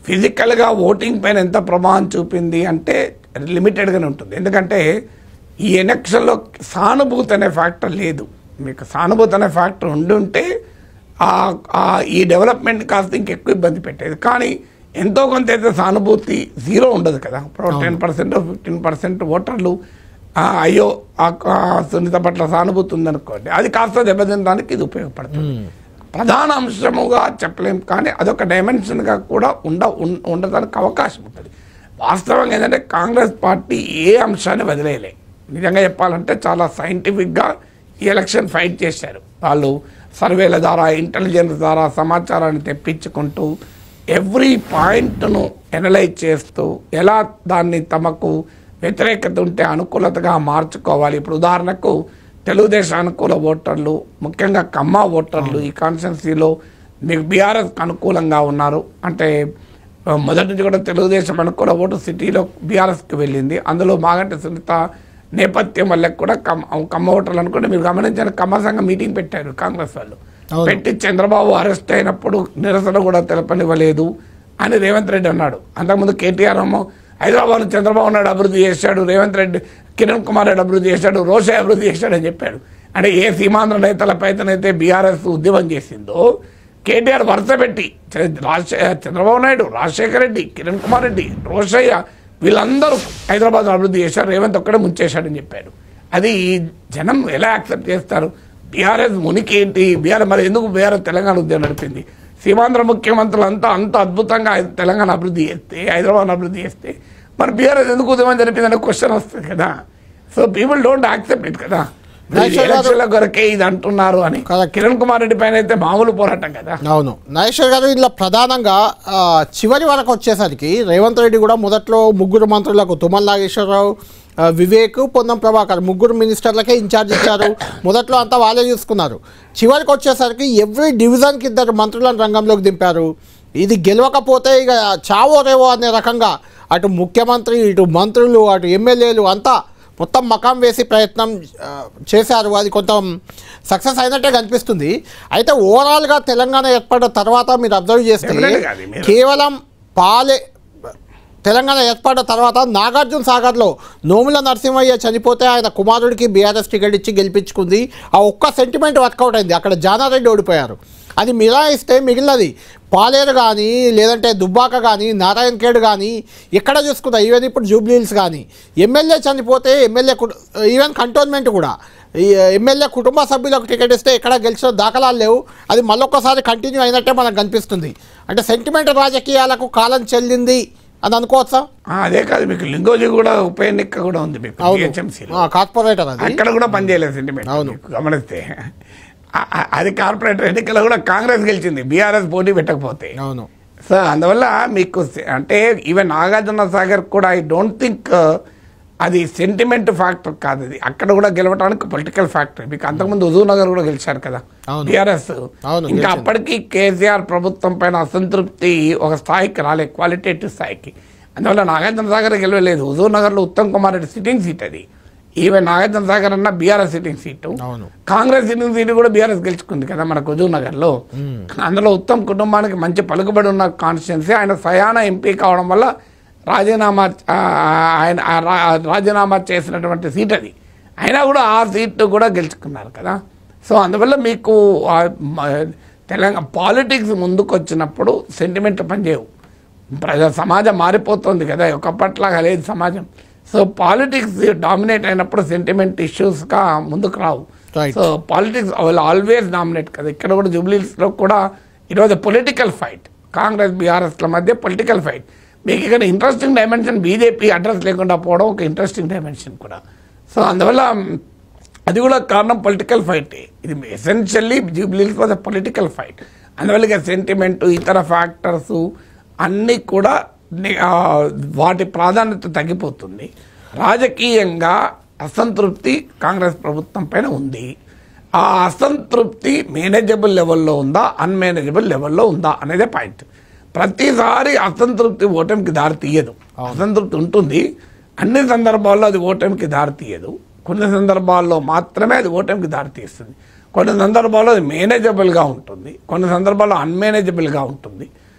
ఫిజికల్గా ఓటింగ్ పైన ఎంత ప్రభావం చూపింది అంటే లిమిటెడ్గానే ఉంటుంది. ఎందుకంటే ఈ ఎలక్షన్లో సానుభూతి అనే ఫ్యాక్టర్ లేదు. మీకు సానుభూతి అనే ఫ్యాక్టర్ ఉంటే ఈ డెవలప్మెంట్ కాస్త ఇంకెక్కువ ఇబ్బంది పెట్టేది. కానీ ఎంతో కొంత అయితే సానుభూతి జీరో ఉండదు కదా. ఇప్పుడు 10% 15% ఓటర్లు అయ్యో సునీత పట్ల సానుభూతి ఉందనుకోండి, అది కాస్త దెబ్బతినడానికి ఇది ఉపయోగపడుతుంది. ప్రధాన అంశముగా చెప్పలేం, కానీ అదొక డైమెన్షన్గా కూడా ఉండడానికి అవకాశం ఉంటుంది. వాస్తవంగా ఏంటంటే కాంగ్రెస్ పార్టీ ఏ అంశాన్ని వదిలేయలే. నిజంగా చెప్పాలంటే చాలా సైంటిఫిక్గా ఈ ఎలక్షన్ ఫైట్ చేశారు. వాళ్ళు సర్వేల ద్వారా, ఇంటెలిజెన్స్ ద్వారా సమాచారాన్ని తెప్పించుకుంటూ ఎవ్రీ పాయింట్ను ఎనలైజ్ చేస్తూ ఎలా దాన్ని తమకు వ్యతిరేకత ఉంటే అనుకూలతగా మార్చుకోవాలి. ఇప్పుడు ఉదాహరణకు తెలుగుదేశం అనుకూల ఓటర్లు, ముఖ్యంగా కమ్మ ఓటర్లు ఈ కాన్స్టిట్యున్సీలో మీకు బీఆర్ఎస్కి అనుకూలంగా ఉన్నారు. అంటే మొదటి నుంచి కూడా తెలుగుదేశం అనుకూల ఓటు సిటీలో బీఆర్ఎస్కి వెళ్ళింది. అందులో మాగంటి సునీత నేపథ్యం వల్ల కూడా కమ్మ ఓటర్లు అనుకుంటే మీరు గమనించిన కమ్మ సంఘం మీటింగ్ పెట్టారు కాంగ్రెస్ వాళ్ళు. పెట్టి చంద్రబాబు అరెస్ట్ అయినప్పుడు నిరసన కూడా తెలపనివ్వలేదు అని రేవంత్ రెడ్డి అన్నాడు. అంతకుముందు కేటీఆర్ ఏమో హైదరాబాద్ చంద్రబాబు నాయుడు అభివృద్ధి చేశాడు, రేవంత్ రెడ్డి కిరణ్ కుమార్ రెడ్డి అభివృద్ధి చేశాడు, రోషే అభివృద్ధి చేశాడని చెప్పాడు. అంటే ఏ సీమాంధ్ర నేతలపైతనైతే బీఆర్ఎస్ ఉద్యమం చేసిందో కేటీఆర్ వరుస పెట్టి చంద్రబాబు నాయుడు, రాజశేఖర రెడ్డి, కిరణ్ కుమార్ రెడ్డి, రోషయ్య వీళ్ళందరూ హైదరాబాద్ అభివృద్ధి చేశారు, రేవంత్ ఒక్కడే ముంచేశాడని చెప్పాడు. అది జనం ఎలా యాక్సెప్ట్ చేస్తారు? బీఆర్ఎస్ మునికి ఏంటి? బీఆర్ఎస్ మరి ఎందుకు బీఆర్ఎస్ తెలంగాణ ఉద్యమం నడిపింది? సీమాంధ్ర ముఖ్యమంత్రులు అంత అద్భుతంగా తెలంగాణ అభివృద్ధి చేస్తే, హైదరాబాద్ అభివృద్ధి చేస్తే మరి బీఆర్ఎస్ ఎందుకు ఉద్యమం జరిపింది అనే క్వశ్చన్ వస్తుంది కదా. So people don't accept it కదా. ఎలక్షన్ల కొరకే ఇది అంటున్నారు అని. కిరణ్ కుమార్ రెడ్డి పైన అయితే మామూలు పోరాటం కదా. అవును నాగేశ్వర్ గారు, ఇలా ప్రధానంగా చివరి వరకు వచ్చేసరికి రేవంత్ రెడ్డి కూడా మొదట్లో ముగ్గురు మంత్రులకు తుమ్మల నాగేశ్వరరావు, వివేక్, పొన్నం ప్రభాకర్ ముగ్గురు మినిస్టర్లకే ఇన్ఛార్జ్ ఇచ్చారు. మొదట్లో అంతా వాళ్ళే చూసుకున్నారు. చివరికి వచ్చేసరికి ఎవ్రీ డివిజన్కి 2 మంత్రులను రంగంలోకి దింపారు. ఇది గెలవకపోతే ఇక చావో రేవో అనే రకంగా అటు ముఖ్యమంత్రి, ఇటు మంత్రులు, అటు ఎమ్మెల్యేలు అంతా మొత్తం మకాం వేసి ప్రయత్నం చేశారు. అది కొంచెం సక్సెస్ అయినట్టే కనిపిస్తుంది. అయితే ఓవరాల్గా తెలంగాణ ఏర్పడిన తర్వాత మీరు అబ్జర్వ్ చేస్తే కేవలం తెలంగాణ ఏర్పడిన తర్వాత నాగార్జున సాగర్లో నోముల నరసింహయ్య చనిపోతే ఆయన కుమారుడికి బీఆర్ఎస్ టికెట్ ఇచ్చి గెలిపించుకుంది. ఆ ఒక్క సెంటిమెంట్ వర్కౌట్ అయింది. అక్కడ జానారెడ్డి ఓడిపోయారు. అది మిలాయిస్తే మిగిలినది పాలేరు కానీ, లేదంటే దుబ్బాక కానీ, నారాయణ ఖేడ్ కానీ ఎక్కడ చూసుకుందా, ఈవెన్ ఇప్పుడు జూబ్లీహిల్స్ కానీ ఎమ్మెల్యే చనిపోతే ఈవెన్ కంటోన్మెంట్ కూడా ఎమ్మెల్యే కుటుంబ సభ్యులకు టికెట్ ఇస్తే ఎక్కడ గెలిచిన దాఖలాలు లేవు. అది మళ్ళొక్కసారి కంటిన్యూ అయినట్టే మనకు కనిపిస్తుంది. అంటే సెంటిమెంట్ రాజకీయాలకు కాలం చెల్లింది అని అనుకోవచ్చా? అదే కాదు, మీకు లింగోజీ కూడా ఉప ఎన్నిక కూడా ఉంది మీకు కార్పొరేటర్, అక్కడ కూడా పనిచేయలేదు సెంటిమెంట్. అవును, గమనిస్తే అది కార్పొరేటర్ ఎన్నికల్లో కూడా కాంగ్రెస్ గెలిచింది, బీఆర్ఎస్ పోటీ పెట్టకపోతే. అవును. సో అందువల్ల మీకు అంటే ఈవెన్ నాగార్జున సాగర్ కూడా ఐ డోంట్ థింక్ అది సెంటిమెంట్ ఫ్యాక్టర్ కాదు. అది అక్కడ కూడా గెలవడానికి పొలిటికల్ ఫ్యాక్టర్. మీకు అంతకుముందు హుజూర్ నగర్ కూడా గెలిచారు కదా బీఆర్ఎస్. ఇంకా అప్పటికి కేసీఆర్ ప్రభుత్వం పైన అసంతృప్తి ఒక స్థాయికి రాలే, క్వాలిటేటివ్ స్థాయికి. అందువల్ల నాగార్జున సాగర్ గెలవలేదు. హుజూర్ నగర్లో ఉత్తమ్ కుమార్ రెడ్డి సిట్టింగ్ సీట్ అది. ఈవెన్ నాగార్జున సాగర్ అన్న BRS sitting seat, Congress sitting seat కూడా బీఆర్ఎస్ గెలుచుకుంది కదా మనకు హుజూర్ నగర్లో. అందులో ఉత్తమ్ కుటుంబానికి మంచి పలుకుబడి ఉన్న కాన్స్టిట్యున్సీ. ఆయన స్వయాన ఎంపీ కావడం వల్ల రాజీనామా చేసినటువంటి సీట్ అది. అయినా కూడా ఆ సీటు కూడా గెలుచుకున్నారు కదా. సో అందువల్ల మీకు తెలంగాణ పాలిటిక్స్ ముందుకు వచ్చినప్పుడు సెంటిమెంట్ పనిచేయవు. సమాజం మారిపోతుంది కదా, ఒకప్పట్లాగా లేదు సమాజం. సో పాలిటిక్స్ డామినేట్ అయినప్పుడు సెంటిమెంట్ ఇష్యూస్గా ముందుకు రావు. సో పాలిటిక్స్ ఆల్వేస్ డామినేట్ కదా. ఇక్కడ కూడా జూబ్లీహిల్స్లో కూడా ఈరోజు పొలిటికల్ ఫైట్, కాంగ్రెస్ బీఆర్ఎస్ల మధ్య పొలిటికల్ ఫైట్. మీకు ఇక్కడ ఇంట్రెస్టింగ్ డైమెన్షన్ బీజేపీ అడ్రస్ లేకుండా పోవడం ఒక ఇంట్రెస్టింగ్ డైమెన్షన్ కూడా. సో అందువల్ల అది కూడా కారణం పొలిటికల్ ఫైట్. ఇది essentially Jubilee Hills was a political fight. అందువల్ల ఇక సెంటిమెంటు, ఇతర ఫ్యాక్టర్సు అన్నీ కూడా వాటి ప్రాధాన్యత తగ్గిపోతుంది. రాజకీయంగా అసంతృప్తి కాంగ్రెస్ ప్రభుత్వం పైన ఉంది. ఆ అసంతృప్తి మేనేజబుల్ లెవెల్లో ఉందా, అన్మేనేజబుల్ లెవెల్లో ఉందా అనేదే పాయింట్. ప్రతిసారి అసంతృప్తి ఓటమికి దారి తీయదు. అసంతృప్తి ఉంటుంది, అన్ని సందర్భాల్లో అది ఓటమికి దారి తీయదు. కొన్ని సందర్భాల్లో మాత్రమే అది ఓటమికి దారి తీస్తుంది. కొన్ని సందర్భాల్లో అది మేనేజబుల్గా ఉంటుంది, కొన్ని సందర్భాల్లో అన్మేనేజబుల్గా ఉంటుంది.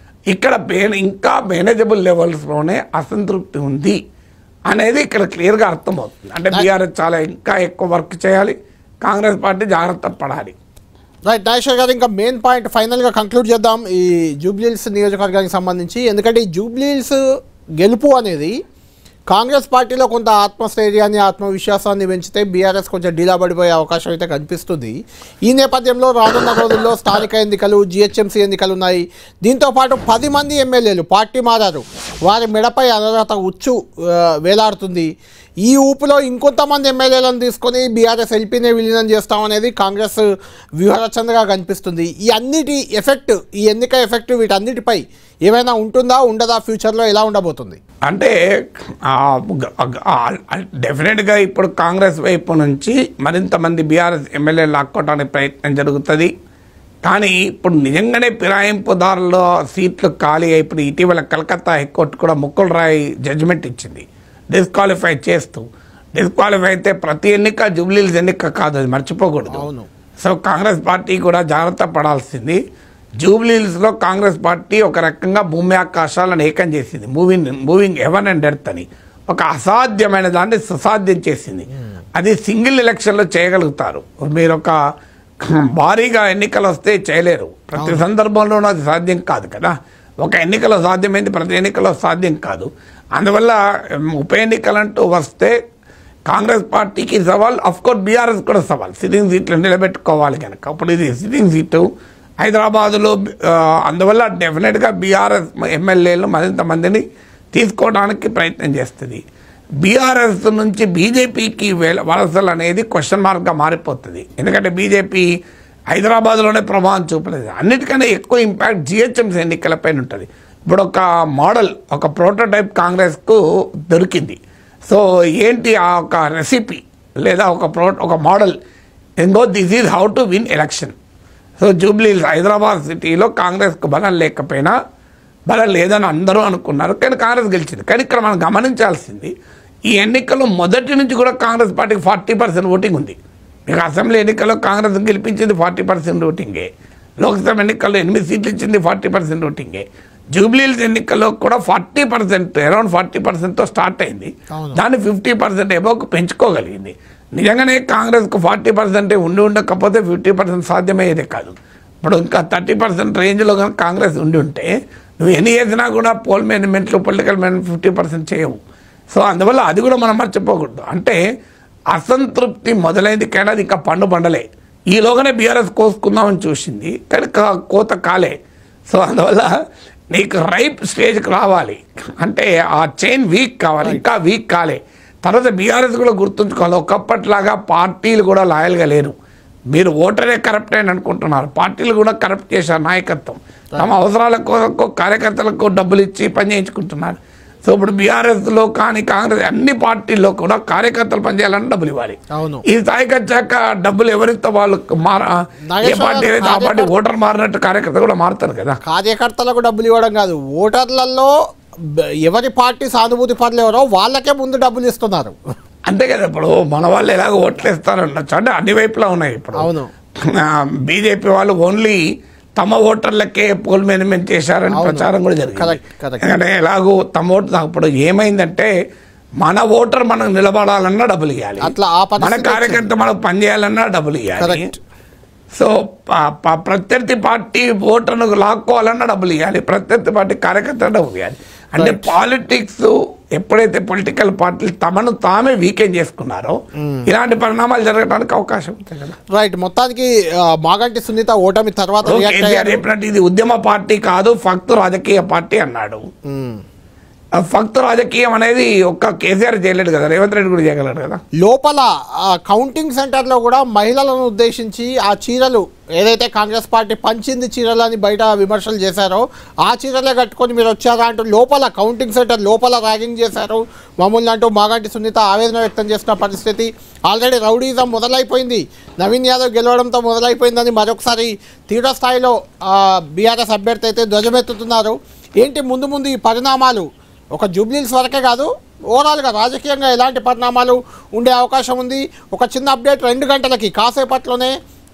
ఇక్కడ ఇంకా మేనేజబుల్ లెవెల్స్లోనే అసంతృప్తి ఉంది అనేది ఇక్కడ క్లియర్గా అర్థమవుతుంది. అంటే బీఆర్ఎస్ చాలా ఇంకా ఎక్కువ వర్క్ చేయాలి, కాంగ్రెస్ పార్టీ జాగ్రత్త పడాలి. రైట్ నాగేశ్వర్ గారు, ఇంకా మెయిన్ పాయింట్ ఫైనల్గా కంక్లూడ్ చేద్దాం ఈ జూబ్లీహిల్స్ నియోజకవర్గానికి సంబంధించి. ఎందుకంటే ఈ జూబ్లీహిల్స్ గెలుపు అనేది కాంగ్రెస్ పార్టీలో కొంత ఆత్మస్థైర్యాన్ని ఆత్మవిశ్వాసాన్ని పెంచితే బీఆర్ఎస్ కొంచెం డీలా పడిపోయే అవకాశం అయితే కనిపిస్తుంది. ఈ నేపథ్యంలో రానున్న రోజుల్లో స్థానిక ఎన్నికలు, జిహెచ్ఎంసీ ఎన్నికలు ఉన్నాయి. దీంతోపాటు 10 మంది ఎమ్మెల్యేలు పార్టీ మారారు. వారి మెడపై అనర్హత ఉచ్చు వేలాడుతుంది. ఈ ఊపులో ఇంకొంతమంది ఎమ్మెల్యేలను తీసుకొని బీఆర్ఎస్ ఎల్పీనే విలీనం చేస్తామనేది కాంగ్రెస్ వ్యూహరచనగా కనిపిస్తుంది. ఈ అన్నిటి ఎఫెక్ట్, ఈ ఎన్నిక ఎఫెక్ట్ వీటన్నిటిపై ఏమైనా ఉంటుందా, ఉండదా, ఫ్యూచర్లో ఎలా ఉండబోతుంది? అంటే డెఫినెట్గా ఇప్పుడు కాంగ్రెస్ వైపు నుంచి మరింత మంది బీఆర్ఎస్ ఎమ్మెల్యేలు లాక్కోవడానికి ప్రయత్నం జరుగుతుంది. కానీ ఇప్పుడు నిజంగానే ఫిరాయింపుదారుల సీట్లు ఖాళీ అయిపోయి ఇటీవల కలకత్తా హైకోర్టు కూడా ముకుల్ రాయ్ జడ్జిమెంట్ ఇచ్చింది డిస్క్వాలిఫై చేస్తూ. డిస్క్వాలిఫై అయితే ప్రతి ఎన్నిక జూబ్లీహిల్స్ ఎన్నిక కాదు, అది మర్చిపోకూడదు. సో కాంగ్రెస్ పార్టీ కూడా జాగ్రత్త పడాల్సింది. జూబ్లీహిల్స్లో కాంగ్రెస్ పార్టీ ఒక రకంగా భూమి ఆకాశాలను ఏకం చేసింది. మూవింగ్ హెవెన్ అండ్ ఎర్త్ అని ఒక అసాధ్యమైన దాన్ని సుసాధ్యం చేసింది. అది సింగిల్ ఎలక్షన్లో చేయగలుగుతారు. మీరు ఒక భారీగా ఎన్నికలు వస్తే చేయలేరు. ప్రతి సందర్భంలోనూ అది సాధ్యం కాదు కదా. ఒక ఎన్నికలో సాధ్యమైంది, ప్రతి ఎన్నికలో సాధ్యం కాదు. అందువల్ల ఉప ఎన్నికలంటూ వస్తే కాంగ్రెస్ పార్టీకి సవాల్, అఫ్కోర్స్ బీఆర్ఎస్ కూడా సవాల్. సిట్టింగ్ సీట్లు నిలబెట్టుకోవాలి కనుక. ఇప్పుడు ఇది సిట్టింగ్ సీటు హైదరాబాదులో, అందువల్ల డెఫినెట్గా బీఆర్ఎస్ ఎమ్మెల్యేలు మరింత మందిని తీసుకోవడానికి ప్రయత్నం చేస్తుంది. బీఆర్ఎస్ నుంచి బీజేపీకి వలసలు అనేది క్వశ్చన్ మార్క్గా మారిపోతుంది. ఎందుకంటే బీజేపీ హైదరాబాద్లోనే ప్రభావం చూపలేదు. అన్నిటికన్నా ఎక్కువ ఇంపాక్ట్ జిహెచ్ఎంసీ ఎన్నికలపైన ఉంటుంది. ఇప్పుడు ఒక మోడల్, ఒక ప్రోటోటైప్ కాంగ్రెస్కు దొరికింది. సో ఏంటి ఆ ఒక రెసిపీ లేదా ఒక మోడల్, ఇంకో this is how to win election. So Jubilee Hills Hyderabad సిటీలో కాంగ్రెస్కు బలం లేకపోయినా, బలం లేదని అందరూ అనుకున్నారు, కానీ కాంగ్రెస్ గెలిచింది. కానీ ఇక్కడ మనం గమనించాల్సింది, ఈ ఎన్నికల్లో మొదటి నుంచి కూడా కాంగ్రెస్ పార్టీకి 40% ఓటింగ్ ఉంది. మీకు అసెంబ్లీ ఎన్నికల్లో కాంగ్రెస్ గెలిపించింది 40% ఓటింగే. లోక్సభ ఎన్నికల్లో 8 సీట్లు ఇచ్చింది 40% ఓటింగే. జూబ్లీహిల్స్ ఎన్నికల్లో కూడా 40%, అరౌండ్ 40%తో స్టార్ట్ అయింది. దాన్ని 50% ఎబోకు పెంచుకోగలిగింది. నిజంగానే కాంగ్రెస్కు 40% ఉండి ఉండకపోతే 50% సాధ్యమయ్యేదే కాదు. ఇప్పుడు ఇంకా 30% రేంజ్లో కనుక కాంగ్రెస్ ఉండి ఉంటే నువ్వు ఎన్ని చేసినా కూడా పోల్ మేనేజ్మెంట్లు, పొలిటికల్ మేనేజ్మెంట్ 50% చేయవు. సో అందువల్ల అది కూడా మనం మర్చిపోకూడదు. అంటే అసంతృప్తి మొదలైంది, కానీ అది ఇంకా పండలే. ఈలోగానే బీఆర్ఎస్ కోసుకుందామని చూసింది, కానీ కోత కాలే. సో అందువల్ల నీకు రైప్ స్టేజ్కి రావాలి అంటే ఆ చైన్ వీక్ కావాలి, ఇంకా వీక్ కాలే. తర్వాత బీఆర్ఎస్ కూడా గుర్తుంచుకోవాలి, ఒకప్పట్లాగా పార్టీలు కూడా లాయల్గా లేరు. మీరు ఓటరే కరప్ట్ అని అనుకుంటున్నారు, పార్టీలు కూడా కరప్ట్ చేశారు. నాయకత్వం తమ అవసరాల కోసం కార్యకర్తలకు డబ్బులు ఇచ్చి పని చేయించుకుంటున్నారు. సో ఇప్పుడు బీఆర్ఎస్లో కానీ కాంగ్రెస్ అన్ని పార్టీల్లో కూడా కార్యకర్తలు పనిచేయాలని డబ్బులు ఇవ్వాలి. ఈ స్థాయికి వచ్చాక డబ్బులు ఎవరితో వాళ్ళు ఏ పార్టీ ఏదైతే ఆ పార్టీ ఓటర్ మారినట్టు కార్యకర్తలు కూడా మారుతారు కదా. కార్యకర్తలకు డబ్బులు ఇవ్వడం కాదు, ఓటర్లలో ఎవరి పార్టీ సానుభూతి పనులు ఎవరో వాళ్ళకే ముందు డబ్బులు ఇస్తున్నారు. అంతే కదా. ఇప్పుడు మన వాళ్ళు ఎలాగ ఓట్లు ఇస్తారనొచ్చు అంటే అన్ని వైపులా ఉన్నాయి. ఇప్పుడు అవును, బీజేపీ వాళ్ళు ఓన్లీ తమ ఓటర్లకే పోల్ మేనేజ్మెంట్ చేశారని ప్రచారం కూడా జరిగింది. ఎందుకంటే ఎలాగో తమ ఓటు, ఇప్పుడు ఏమైందంటే మన ఓటర్ మనకు నిలబడాలన్నా డబ్బులు ఇవ్వాలి, మన కార్యకర్త మనకు పనిచేయాలన్నా డబ్బులు ఇవ్వాలి. సో ప్రత్యర్థి పార్టీ ఓటర్ను లాక్కోవాలన్నా డబ్బులు ఇవ్వాలి, ప్రత్యర్థి పార్టీ కార్యకర్త డబ్బులు ఇవ్వాలి. అంటే పాలిటిక్స్ ఎప్పుడైతే పొలిటికల్ పార్టీలు తమను తామే వీకెండ్ చేసుకున్నారో ఇలాంటి పరిణామాలు జరగడానికి అవకాశం ఉంటుంది కదా. రైట్. మొత్తానికి మాగంటి సునీత ఓటమి తర్వాత చెప్పినట్టు ఇది ఉద్యమ పార్టీ కాదు, ఫక్తు రాజకీయ పార్టీ అన్నాడు. ఫక్తు రాజకీయం అనేది ఒక్క కేసీఆర్ చేయలేడు కదా, రేవంత్ రెడ్డి కూడా చేయగలడు కదా. లోపల కౌంటింగ్ సెంటర్లో కూడా మహిళలను ఉద్దేశించి ఆ చీరలు ఏదైతే కాంగ్రెస్ పార్టీ పంచింది చీరలని బయట విమర్శలు చేశారో ఆ చీరలే కట్టుకొని మీరు వచ్చారా అంటూ లోపల కౌంటింగ్ సెంటర్ లోపల ర్యాగింగ్ చేశారు మమ్మల్ని అంటూ మాగంటి సునీత ఆవేదన వ్యక్తం చేసిన పరిస్థితి. ఆల్రెడీ రౌడీజం మొదలైపోయింది, నవీన్ యాదవ్ గెలవడంతో మొదలైపోయిందని మరొకసారి తీవ్ర స్థాయిలో బీఆర్ఎస్ అభ్యర్థి అయితే ధ్వజమెత్తుతున్నారు. ఏంటి ముందు ముందు ఈ పరిణామాలు ఒక జూబ్లీహిల్స్ వరకే కాదు, ఓవరాల్గా రాజకీయంగా ఎలాంటి పరిణామాలు ఉండే అవకాశం ఉంది? ఒక చిన్న అప్డేట్, 2 గంటలకి కాసేపట్లోనే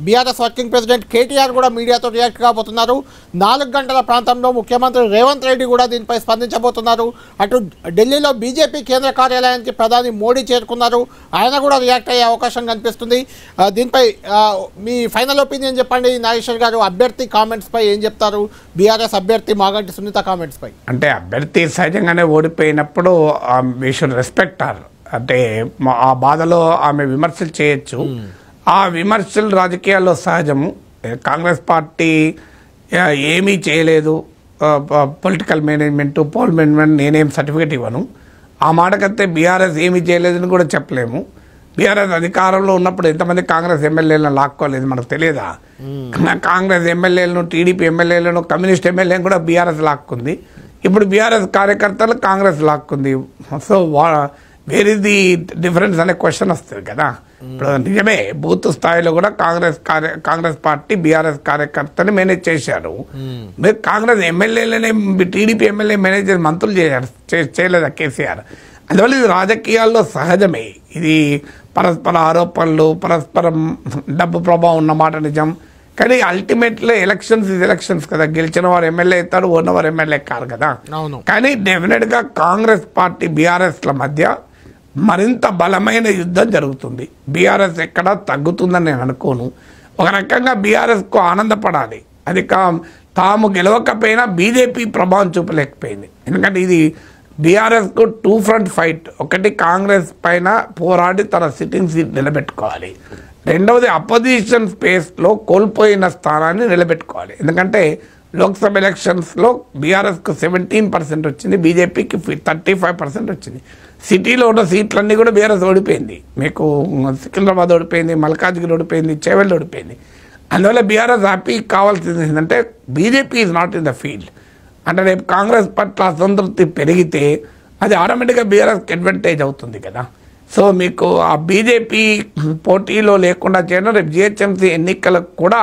బీఆర్ఎస్ వర్కింగ్ ప్రెసిడెంట్ కేటీఆర్ కూడా మీడియాతో రియాక్ట్ కాబోతున్నారు. 4 గంటల ప్రాంతంలో ముఖ్యమంత్రి రేవంత్ రెడ్డి కూడా దీనిపై స్పందించబోతున్నారు. అటు ఢిల్లీలో బీజేపీ కేంద్ర కార్యాలయానికి ప్రధాని మోడీ చేరుకున్నారు. ఆయన కూడా రియాక్ట్ అయ్యే అవకాశం కనిపిస్తుంది. దీనిపై మీ ఫైనల్ ఒపీనియన్ చెప్పండి నాగేశ్వర్ గారు. అభ్యర్థి కామెంట్స్ పై ఏం చెప్తారు? బీఆర్ఎస్ అభ్యర్థి మాగంటి సునీత కామెంట్స్ పై. అంటే అభ్యర్థి సహజంగానే ఓడిపోయినప్పుడు వీ షుడ్ రెస్పెక్ట్ ఆర్. అంటే ఆ బాధలో ఆమె విమర్శలు చేయొచ్చు. ఆ విమర్శలు రాజకీయాల్లో సహజము. కాంగ్రెస్ పార్టీ ఏమీ చేయలేదు, పొలిటికల్ మేనేజ్మెంట్ పోల్ మేనేజ్మెంట్ నేనేం సర్టిఫికేట్ ఇవ్వను. ఆ మాటకైతే బీఆర్ఎస్ ఏమీ చేయలేదని కూడా చెప్పలేము. బీఆర్ఎస్ అధికారంలో ఉన్నప్పుడు ఎంతమంది కాంగ్రెస్ ఎమ్మెల్యేలను లాక్కోలేదు మనకు తెలియదా? కాంగ్రెస్ ఎమ్మెల్యేలను, టీడీపీ ఎమ్మెల్యేలను, కమ్యూనిస్ట్ ఎమ్మెల్యేలను కూడా బీఆర్ఎస్ లాక్కుంది. ఇప్పుడు బీఆర్ఎస్ కార్యకర్తలు కాంగ్రెస్ లాక్కుంది. So where is the difference అనే క్వశ్చన్ వస్తుంది కదా. ఇప్పుడు నిజమే, బూత్ స్థాయిలో కూడా కాంగ్రెస్ పార్టీ బీఆర్ఎస్ కార్యకర్తని మేనేజ్ చేశారు. మీరు కాంగ్రెస్ ఎమ్మెల్యేలనే టీడీపీ ఎమ్మెల్యే మేనేజ్ చేసి మంత్రులు చేయలేదా కేసీఆర్? అందువల్ల ఇది రాజకీయాల్లో సహజమే. ఇది పరస్పర ఆరోపణలు, పరస్పరం డబ్బు ప్రభావం ఉన్నమాట నిజం. కానీ అల్టిమేట్లీ ఎలక్షన్స్ కదా. గెలిచిన వారు ఎమ్మెల్యే అవుతారు, ఓడినవారు ఎమ్మెల్యే కారు కదా. కానీ డెఫినెట్గా కాంగ్రెస్ పార్టీ బీఆర్ఎస్ల మధ్య మరింత బలమైన యుద్ధం జరుగుతుంది. బీఆర్ఎస్ ఎక్కడా తగ్గుతుందని నేను అనుకోను. ఒక రకంగా బీఆర్ఎస్కు ఆనందపడాలి. అది తాము గెలవకపోయినా బీజేపీ ప్రభావం చూపలేకపోయింది. ఎందుకంటే ఇది బీఆర్ఎస్కు 2 ఫ్రంట్ ఫైట్. ఒకటి కాంగ్రెస్ పైన పోరాడి తన సిట్టింగ్ సీట్ నిలబెట్టుకోవాలి. రెండవది అపోజిషన్ స్పేస్లో కోల్పోయిన స్థానాన్ని నిలబెట్టుకోవాలి. ఎందుకంటే లోక్సభ ఎలక్షన్స్లో బీఆర్ఎస్కు 17% వచ్చింది, బీజేపీకి 35% వచ్చింది. సిటీలో ఉన్న సీట్లన్నీ కూడా బీఆర్ఎస్ ఓడిపోయింది. మీకు సికింద్రాబాద్ ఓడిపోయింది, మల్కాజ్గిరి ఓడిపోయింది, చేవెళ్ళ ఓడిపోయింది. అందువల్ల బీఆర్ఎస్ హ్యాపీ కావాల్సింది ఏంటంటే BJP is not in the field. అంటే రేపు కాంగ్రెస్ పట్ల అసంతృప్తి పెరిగితే అది ఆటోమేటిక్గా బీఆర్ఎస్కి అడ్వాంటేజ్ అవుతుంది కదా. సో మీకు ఆ బీజేపీ పోటీలో లేకుండా చేయడం రేపు జిహెచ్ఎంసీ ఎన్నికలకు కూడా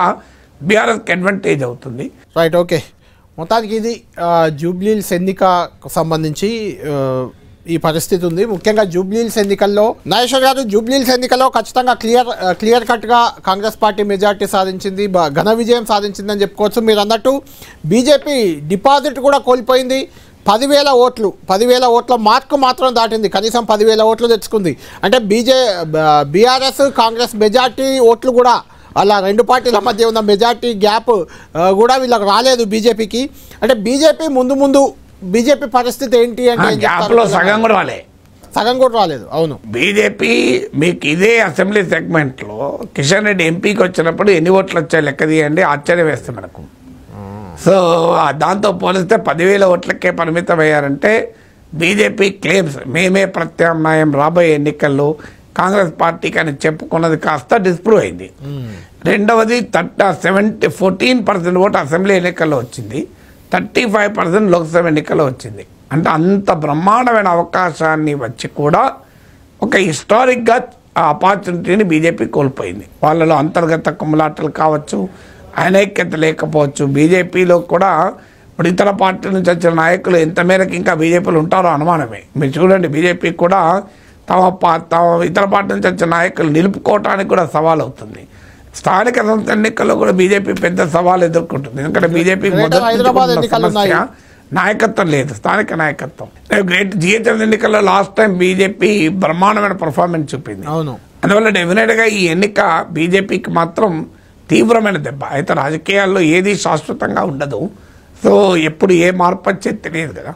బీఆర్ఎస్కి అడ్వాంటేజ్ అవుతుంది. Right, okay. మొత్తానికి ఇది జూబ్లీహిల్స్ ఎన్నికకు సంబంధించి ఈ పరిస్థితి ఉంది. ముఖ్యంగా జూబ్లీహిల్స్ ఎన్నికల్లో నాగేశ్వర్ గారు, జూబ్లీహిల్స్ ఎన్నికల్లో ఖచ్చితంగా క్లియర్ కట్గా కాంగ్రెస్ పార్టీ మెజార్టీ సాధించింది, ఘన విజయం సాధించిందని చెప్పుకోవచ్చు. మీరు అన్నట్టు బీజేపీ డిపాజిట్ కూడా కోల్పోయింది. 10,000 ఓట్ల మార్కు మాత్రం దాటింది. కనీసం 10,000 ఓట్లు తెచ్చుకుంది. అంటే బీఆర్ఎస్ కాంగ్రెస్ మెజార్టీ ఓట్లు కూడా అలా 2 పార్టీల మధ్య ఉన్న మెజార్టీ గ్యాప్ కూడా వీళ్ళకి రాలేదు బీజేపీకి. అంటే ముందు బీజేపీ పరిస్థితి ఏంటి అంటే సగం కూడా రాలేదు. అవును, బీజేపీ మీకు ఇదే అసెంబ్లీ సెగ్మెంట్లో కిషన్ రెడ్డి ఎంపీకి వచ్చినప్పుడు ఎన్ని ఓట్లు వచ్చాయి లెక్క తీయండి, ఆశ్చర్యం వేస్తే మనకు. సో దాంతో పోలిస్తే 10,000 ఓట్లకే పరిమితం అయ్యారంటే బీజేపీ క్లెయిమ్స్ మేమే ప్రత్యామ్నాయం రాబోయే ఎన్నికల్లో కాంగ్రెస్ పార్టీకి అని చెప్పుకున్నది కాస్త డిస్ప్రూవ్ అయింది. రెండవది 14% ఓటు అసెంబ్లీ ఎన్నికల్లో వచ్చింది, 35% లోక్సభ ఎన్నికల్లో వచ్చింది. అంటే అంత బ్రహ్మాండమైన అవకాశాన్ని వచ్చి కూడా ఒక హిస్టారిక్గా ఆ ఆపర్చునిటీని బీజేపీ కోల్పోయింది. వాళ్ళలో అంతర్గత కుమ్ములాటలు కావచ్చు, అనైక్యత లేకపోవచ్చు. బీజేపీలో కూడా ఇప్పుడు ఇతర పార్టీల నుంచి వచ్చిన నాయకులు ఎంత మేరకు ఇంకా బీజేపీలో ఉంటారో అనుమానమే. మీరు చూడండి, బీజేపీ కూడా తమ ఇతర పార్టీ నుంచి వచ్చిన నాయకులు నిలుపుకోవటానికి కూడా సవాల్ అవుతుంది. స్థానిక సంస్థ ఎన్నికల్లో కూడా బీజేపీ పెద్ద సవాల్ ఎదుర్కొంటుంది. ఎందుకంటే బీజేపీ సమస్య నాయకత్వం లేదు, స్థానిక నాయకత్వం. గ్రేట్ జిహెచ్ఎంసీ ఎన్నికల్లో లాస్ట్ టైం బీజేపీ బ్రహ్మాండమైన పర్ఫార్మెన్స్ చూపింది. అందువల్ల డెఫినెట్గా ఈ ఎన్నిక బీజేపీకి మాత్రం తీవ్రమైన దెబ్బ. అయితే రాజకీయాల్లో ఏది శాశ్వతంగా ఉండదు. సో ఎప్పుడు ఏ మార్పు వచ్చేది తెలియదు కదా.